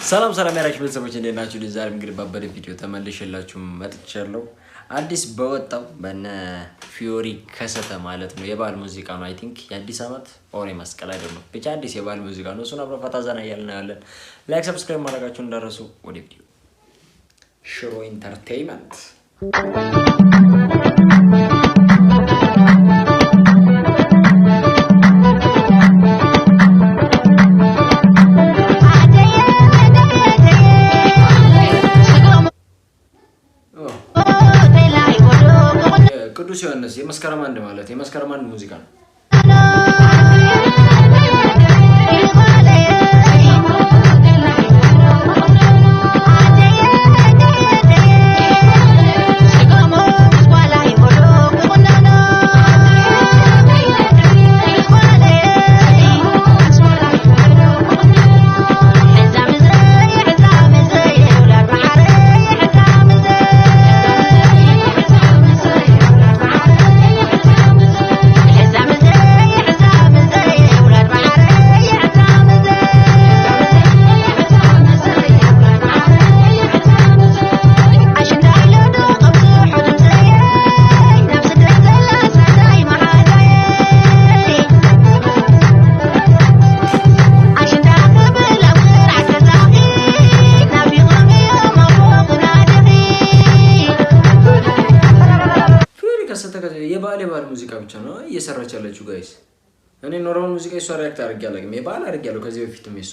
ሰላም ሰላም ያላችሁ ቤተሰቦች እንዴት ናችሁ? ዛሬም እንግዲህ ባበደ ቪዲዮ ተመልሼላችሁ መጥቻለሁ። አዲስ በወጣው በነ ፊዮሪ ከሰተ ማለት ነው የባህል ሙዚቃ ነው። አይ ቲንክ የአዲስ አመት ኦሬ መስቀል አይደለም ብቻ አዲስ የባህል ሙዚቃ ነው። እሱን አብረን ፈታ ዘና እያልን ያለን። ላይክ ሰብስክራይብ ማድረጋችሁን እንዳትረሱ። ወደ ቪዲዮ ሽሮ ኢንተርቴይንመንት ቅዱስ ዮሐንስ የመስከረም አንድ ማለት የመስከረም አንድ ሙዚቃ ነው። የባህል ሙዚቃ ብቻ ነው እየሰራች ያለችው ጋይስ። እኔ ኖርማል ሙዚቃ እሷ ሪያክት አድርጌያለሁ፣ ግን የባህል አድርጌያለሁ ከዚህ በፊትም እሷ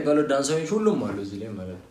የሚባለው ዳንሰኞች ሁሉም አሉ እዚህ ላይ ማለት ነው።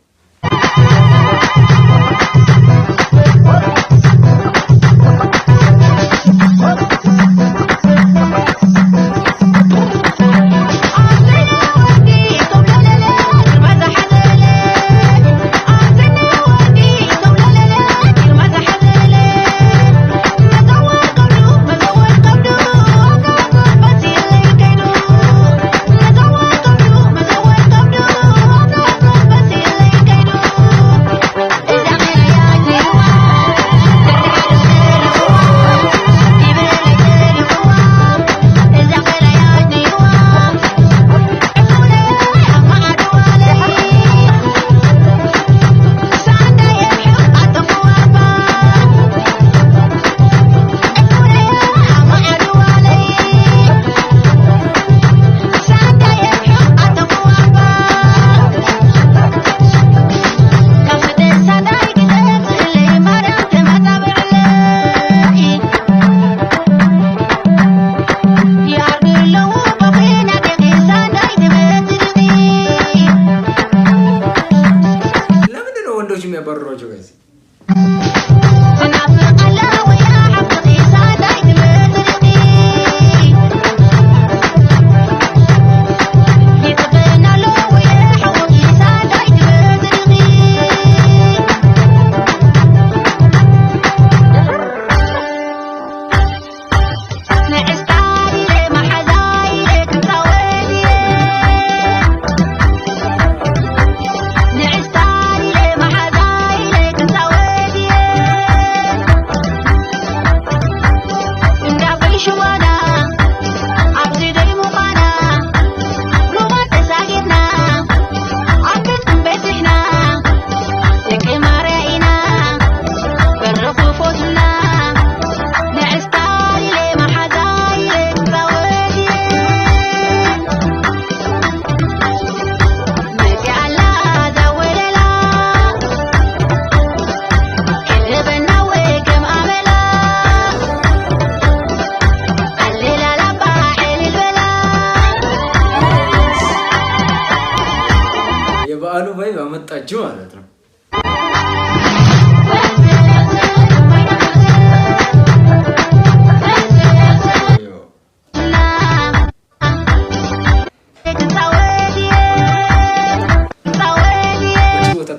ትችላላችሁ ማለት ነው።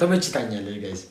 ተመችታኛለች ጋይስ።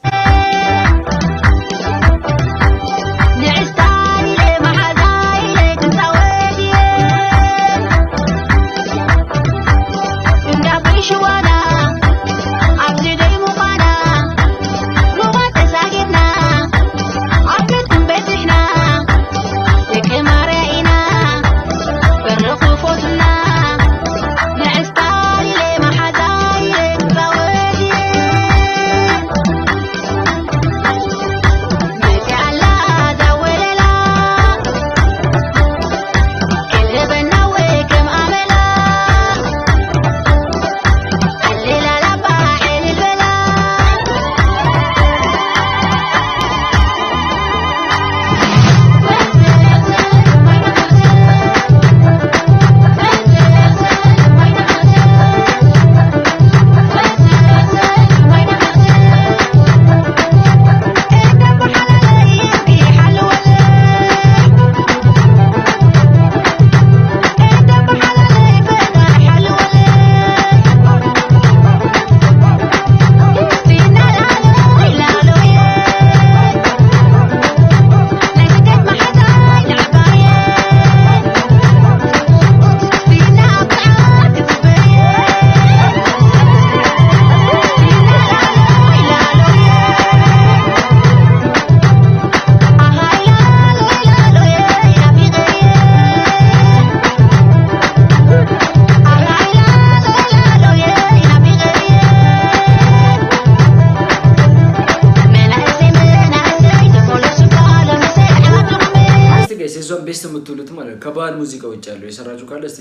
የሷን ቤስት የምትሉት ማለት ነው ከባህል ሙዚቃ ውጭ ያለው የሰራችሁ ካለ እስቲ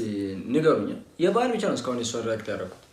ንገሩኝ። የባህል ብቻ ነው እስካሁን የሷን ሪአክት ያደረኩት።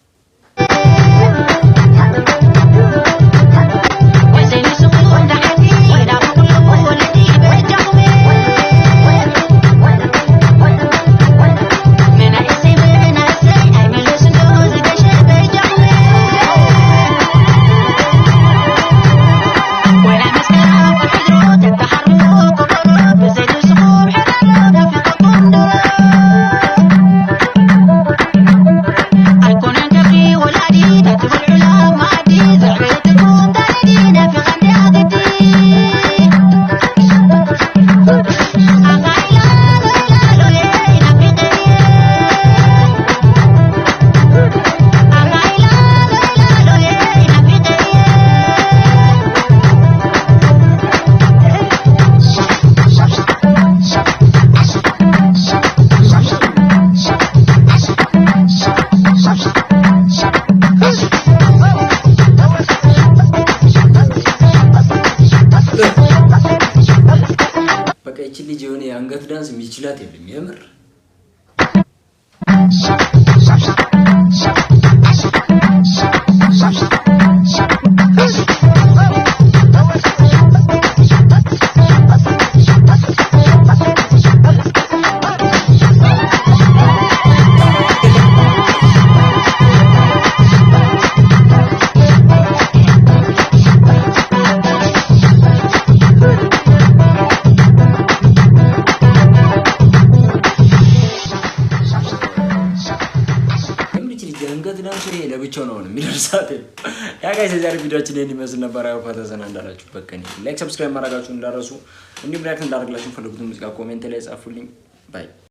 ልጅ የሆነ የአንገት ዳንስ የሚችላት የለም የምር። ለብቻው ነው የሚደርሳት። ያ ጋይስ የዛሬ ቪዲዮአችን ይሄን ይመስል ነበር። ያው ፈተና እንዳላችሁ በቀኝ ላይክ ሰብስክራይብ ማድረጋችሁን እንዳረሱ እንዲሁም ሪአክት እንዳደርግላችሁ ፈልጉት ሙዚቃ ኮሜንት ላይ ጻፉልኝ። ባይ